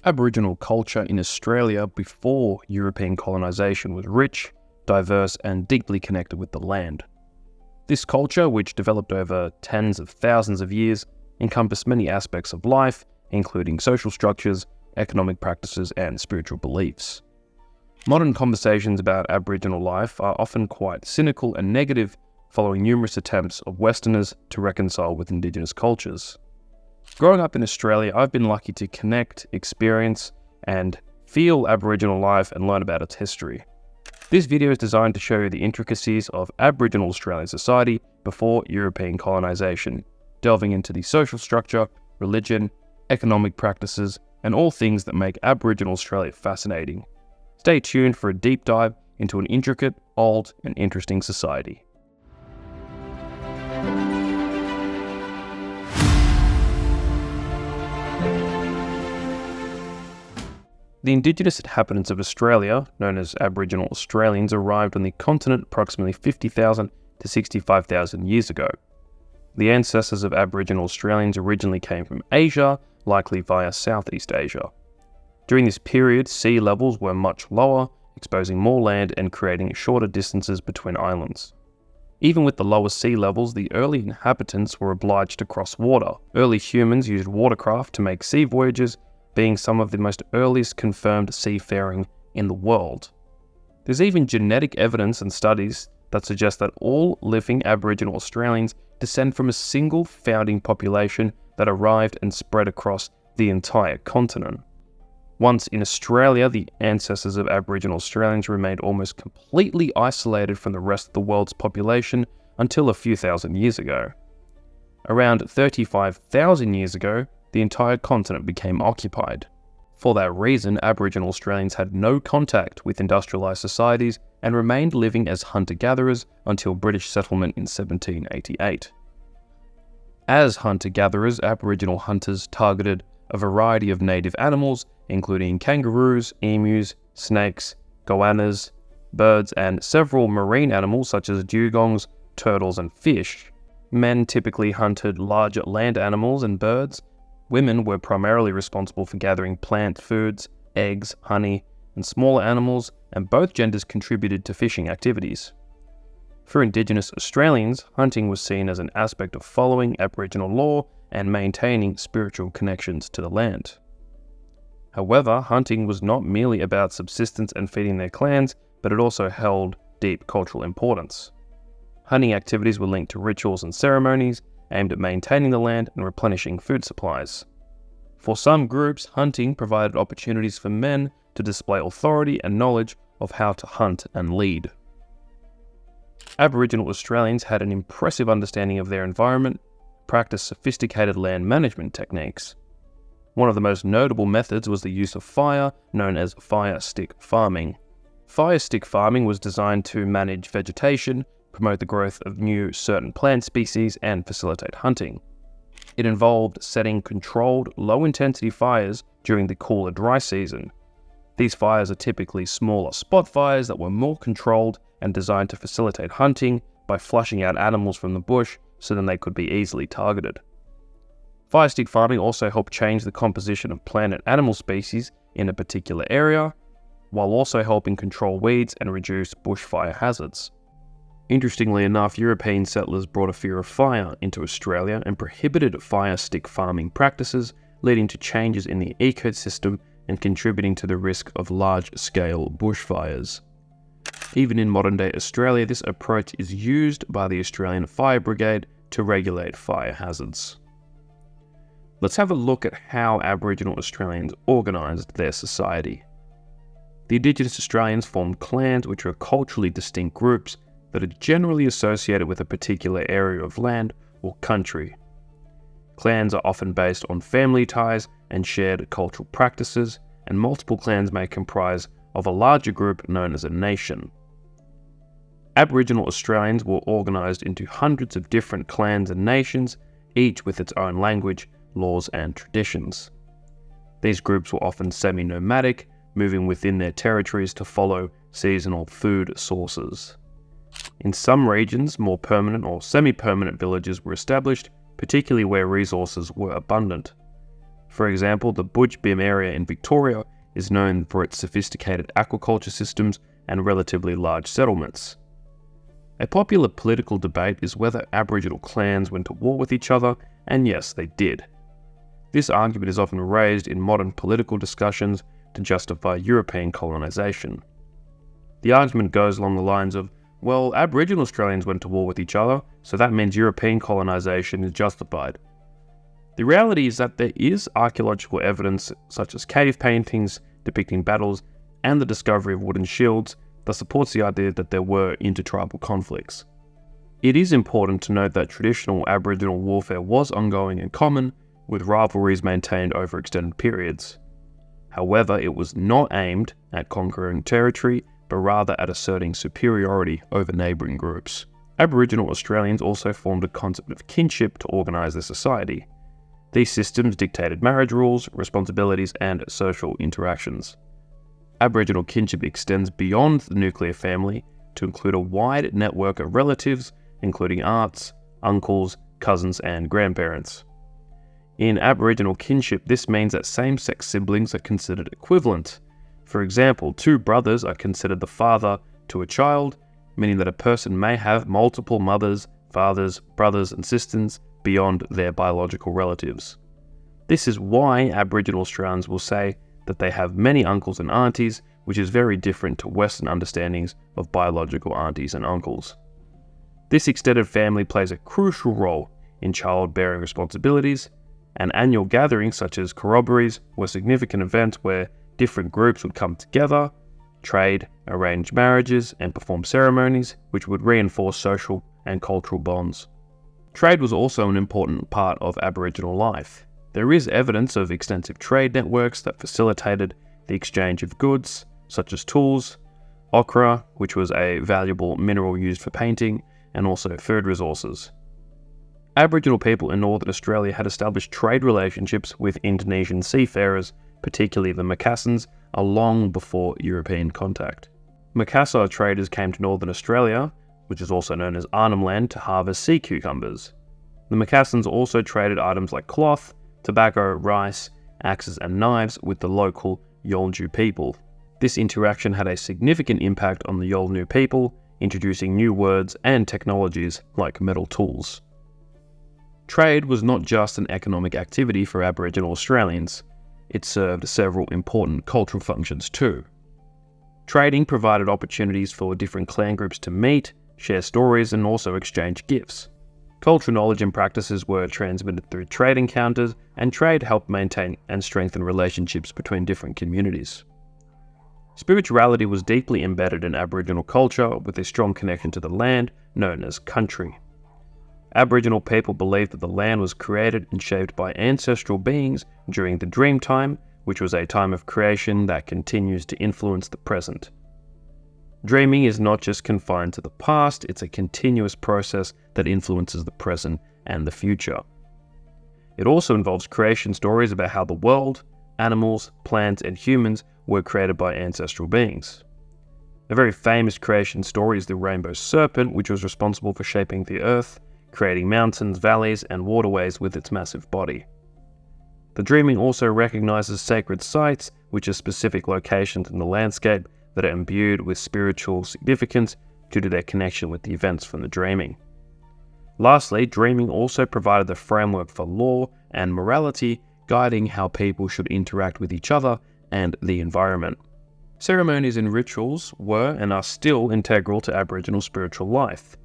Aboriginal culture in Australia before European colonisation was rich, diverse and deeply connected with the land. This culture, which developed over tens of thousands of years, encompassed many aspects of life, including social structures, economic practices and spiritual beliefs. Modern conversations about Aboriginal life are often quite cynical and negative, following numerous attempts of Westerners to reconcile with Indigenous cultures. Growing up in Australia, I've been lucky to connect, experience, and feel Aboriginal life and learn about its history. This video is designed to show you the intricacies of Aboriginal Australian society before European colonisation, delving into the social structure, religion, economic practices, and all things that make Aboriginal Australia fascinating. Stay tuned for a deep dive into an intricate, old, and interesting society. The Indigenous inhabitants of Australia, known as Aboriginal Australians, arrived on the continent approximately 50,000 to 65,000 years ago. The ancestors of Aboriginal Australians originally came from Asia, likely via Southeast Asia. During this period, sea levels were much lower, exposing more land and creating shorter distances between islands. Even with the lower sea levels, the early inhabitants were obliged to cross water. Early humans used watercraft to make sea voyages, being some of the most earliest confirmed seafaring in the world. There's even genetic evidence and studies that suggest that all living Aboriginal Australians descend from a single founding population that arrived and spread across the entire continent. Once in Australia, the ancestors of Aboriginal Australians remained almost completely isolated from the rest of the world's population until a few thousand years ago. Around 35,000 years ago, the entire continent became occupied. For that reason, Aboriginal Australians had no contact with industrialised societies and remained living as hunter-gatherers until British settlement in 1788. As hunter-gatherers, Aboriginal hunters targeted a variety of native animals, including kangaroos, emus, snakes, goannas, birds, and several marine animals such as dugongs, turtles, and fish. Men typically hunted larger land animals and birds. Women were primarily responsible for gathering plant foods, eggs, honey, and smaller animals, and both genders contributed to fishing activities. For Indigenous Australians, hunting was seen as an aspect of following Aboriginal law and maintaining spiritual connections to the land. However, hunting was not merely about subsistence and feeding their clans, but it also held deep cultural importance. Hunting activities were linked to rituals and ceremonies, aimed at maintaining the land and replenishing food supplies. For some groups, hunting provided opportunities for men to display authority and knowledge of how to hunt and lead. Aboriginal Australians had an impressive understanding of their environment, practiced sophisticated land management techniques. One of the most notable methods was the use of fire, known as fire stick farming. Fire stick farming was designed to manage vegetation, promote the growth of new certain plant species, and facilitate hunting. It involved setting controlled, low-intensity fires during the cooler dry season. These fires are typically smaller spot fires that were more controlled and designed to facilitate hunting by flushing out animals from the bush so then they could be easily targeted. Fire stick farming also helped change the composition of plant and animal species in a particular area, while also helping control weeds and reduce bushfire hazards. Interestingly enough, European settlers brought a fear of fire into Australia and prohibited fire stick farming practices, leading to changes in the ecosystem and contributing to the risk of large-scale bushfires. Even in modern-day Australia, this approach is used by the Australian Fire Brigade to regulate fire hazards. Let's have a look at how Aboriginal Australians organised their society. The Indigenous Australians formed clans, which are culturally distinct groups that are generally associated with a particular area of land or country. Clans are often based on family ties and shared cultural practices, and multiple clans may comprise of a larger group known as a nation. Aboriginal Australians were organised into hundreds of different clans and nations, each with its own language, laws and traditions. These groups were often semi-nomadic, moving within their territories to follow seasonal food sources. In some regions, more permanent or semi-permanent villages were established, particularly where resources were abundant. For example, the Butch Bim area in Victoria is known for its sophisticated aquaculture systems and relatively large settlements. A popular political debate is whether Aboriginal clans went to war with each other, and yes, they did. This argument is often raised in modern political discussions to justify European colonisation. The argument goes along the lines of, well, Aboriginal Australians went to war with each other, so that means European colonisation is justified. The reality is that there is archaeological evidence, such as cave paintings depicting battles and the discovery of wooden shields, that supports the idea that there were intertribal conflicts. It is important to note that traditional Aboriginal warfare was ongoing and common, with rivalries maintained over extended periods. However, it was not aimed at conquering territory, but rather at asserting superiority over neighbouring groups. Aboriginal Australians also formed a concept of kinship to organise their society. These systems dictated marriage rules, responsibilities, and social interactions. Aboriginal kinship extends beyond the nuclear family to include a wide network of relatives, including aunts, uncles, cousins, and grandparents. In Aboriginal kinship, this means that same-sex siblings are considered equivalent. For example, two brothers are considered the father to a child, meaning that a person may have multiple mothers, fathers, brothers, and sisters beyond their biological relatives. This is why Aboriginal Australians will say that they have many uncles and aunties, which is very different to Western understandings of biological aunties and uncles. This extended family plays a crucial role in childbearing responsibilities, and annual gatherings such as corroborees were significant events where different groups would come together, trade, arrange marriages, and perform ceremonies which would reinforce social and cultural bonds. Trade was also an important part of Aboriginal life. There is evidence of extensive trade networks that facilitated the exchange of goods, such as tools, ochre, which was a valuable mineral used for painting, and also food resources. Aboriginal people in Northern Australia had established trade relationships with Indonesian seafarers, particularly the Macassans, long before European contact. Macassar traders came to Northern Australia, which is also known as Arnhem Land, to harvest sea cucumbers. The Macassans also traded items like cloth, tobacco, rice, axes, and knives with the local Yolngu people. This interaction had a significant impact on the Yolngu people, introducing new words and technologies like metal tools. Trade was not just an economic activity for Aboriginal Australians. It served several important cultural functions too. Trading provided opportunities for different clan groups to meet, share stories, and also exchange gifts. Cultural knowledge and practices were transmitted through trade encounters, and trade helped maintain and strengthen relationships between different communities. Spirituality was deeply embedded in Aboriginal culture, with a strong connection to the land, known as country. Aboriginal people believed that the land was created and shaped by ancestral beings during the dream time, which was a time of creation that continues to influence the present. Dreaming is not just confined to the past, it's a continuous process that influences the present and the future. It also involves creation stories about how the world, animals, plants, and humans were created by ancestral beings. A very famous creation story is the rainbow serpent, which was responsible for shaping the earth, creating mountains, valleys, and waterways with its massive body. The dreaming also recognizes sacred sites, which are specific locations in the landscape that are imbued with spiritual significance due to their connection with the events from the dreaming. Lastly, dreaming also provided the framework for law and morality, guiding how people should interact with each other and the environment. Ceremonies and rituals were and are still integral to Aboriginal spiritual life.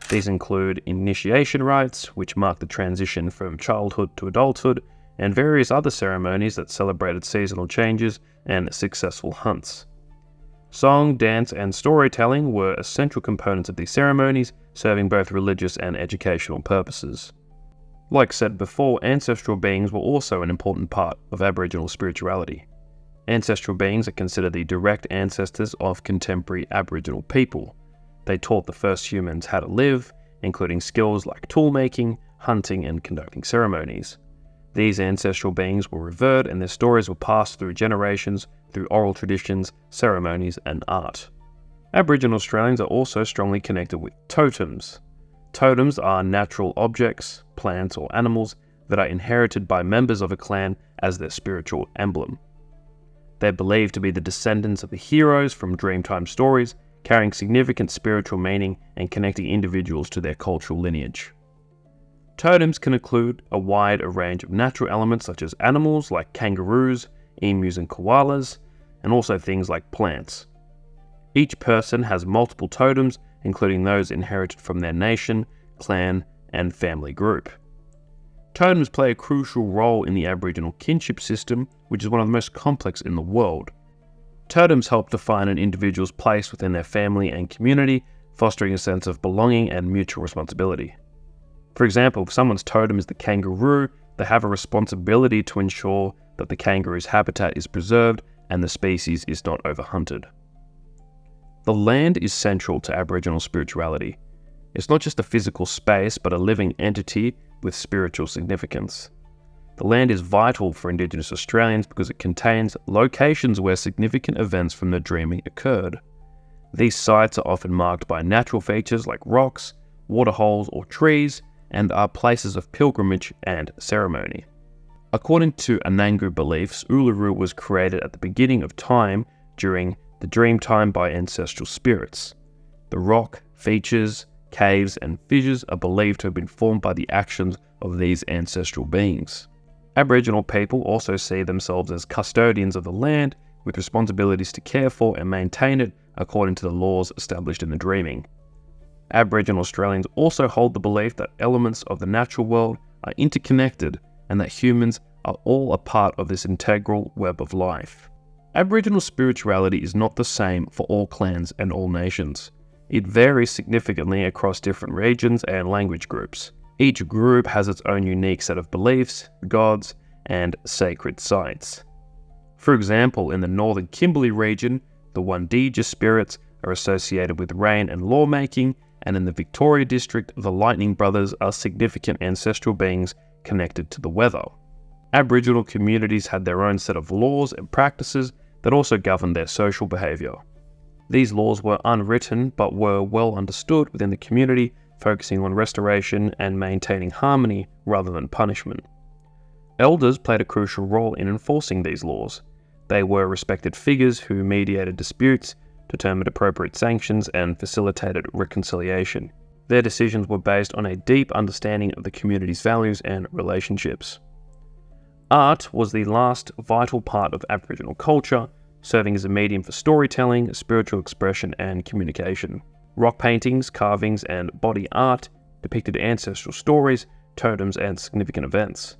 These include initiation rites, which mark the transition from childhood to adulthood, and various other ceremonies that celebrated seasonal changes and successful hunts. Song, dance, and storytelling were essential components of these ceremonies, serving both religious and educational purposes. Like said before, ancestral beings were also an important part of Aboriginal spirituality. Ancestral beings are considered the direct ancestors of contemporary Aboriginal people. They taught the first humans how to live, including skills like tool making, hunting, and conducting ceremonies. These ancestral beings were revered, and their stories were passed through generations through oral traditions, ceremonies, and art. Aboriginal Australians are also strongly connected with totems. Totems are natural objects, plants, or animals that are inherited by members of a clan as their spiritual emblem. They're believed to be the descendants of the heroes from Dreamtime stories, carrying significant spiritual meaning and connecting individuals to their cultural lineage. Totems can include a wide range of natural elements such as animals like kangaroos, emus and koalas, and also things like plants. Each person has multiple totems, including those inherited from their nation, clan, and family group. Totems play a crucial role in the Aboriginal kinship system, which is one of the most complex in the world. Totems help define an individual's place within their family and community, fostering a sense of belonging and mutual responsibility. For example, if someone's totem is the kangaroo, they have a responsibility to ensure that the kangaroo's habitat is preserved and the species is not overhunted. The land is central to Aboriginal spirituality. It's not just a physical space, but a living entity with spiritual significance. The land is vital for Indigenous Australians because it contains locations where significant events from the dreaming occurred. These sites are often marked by natural features like rocks, waterholes, or trees, and are places of pilgrimage and ceremony. According to Anangu beliefs, Uluru was created at the beginning of time during the dream time by ancestral spirits. The rock, features, caves, and fissures are believed to have been formed by the actions of these ancestral beings. Aboriginal people also see themselves as custodians of the land, with responsibilities to care for and maintain it according to the laws established in the dreaming. Aboriginal Australians also hold the belief that elements of the natural world are interconnected and that humans are all a part of this integral web of life. Aboriginal spirituality is not the same for all clans and all nations. It varies significantly across different regions and language groups. Each group has its own unique set of beliefs, gods, and sacred sites. For example, in the northern Kimberley region, the Wandija spirits are associated with rain and lawmaking, and in the Victoria district, the Lightning Brothers are significant ancestral beings connected to the weather. Aboriginal communities had their own set of laws and practices that also governed their social behaviour. These laws were unwritten but were well understood within the community, focusing on restoration and maintaining harmony rather than punishment. Elders played a crucial role in enforcing these laws. They were respected figures who mediated disputes, determined appropriate sanctions, and facilitated reconciliation. Their decisions were based on a deep understanding of the community's values and relationships. Art was the last vital part of Aboriginal culture, serving as a medium for storytelling, spiritual expression, and communication. Rock paintings, carvings, and body art depicted ancestral stories, totems, and significant events.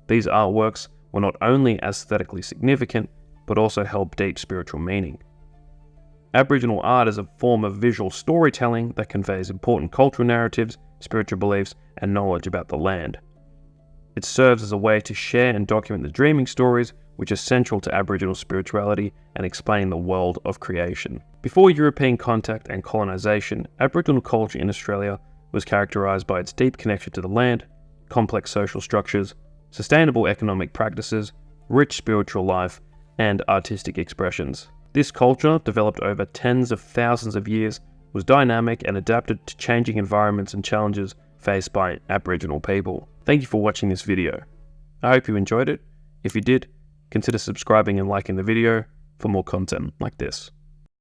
These artworks were not only aesthetically significant, but also held deep spiritual meaning. Aboriginal art is a form of visual storytelling that conveys important cultural narratives, spiritual beliefs, and knowledge about the land. It serves as a way to share and document the dreaming stories, which are central to Aboriginal spirituality and explaining the world of creation. Before European contact and colonisation, Aboriginal culture in Australia was characterised by its deep connection to the land, complex social structures, sustainable economic practices, rich spiritual life, and artistic expressions. This culture, developed over tens of thousands of years, was dynamic and adapted to changing environments and challenges faced by Aboriginal people. Thank you for watching this video. I hope you enjoyed it. If you did, consider subscribing and liking the video for more content like this.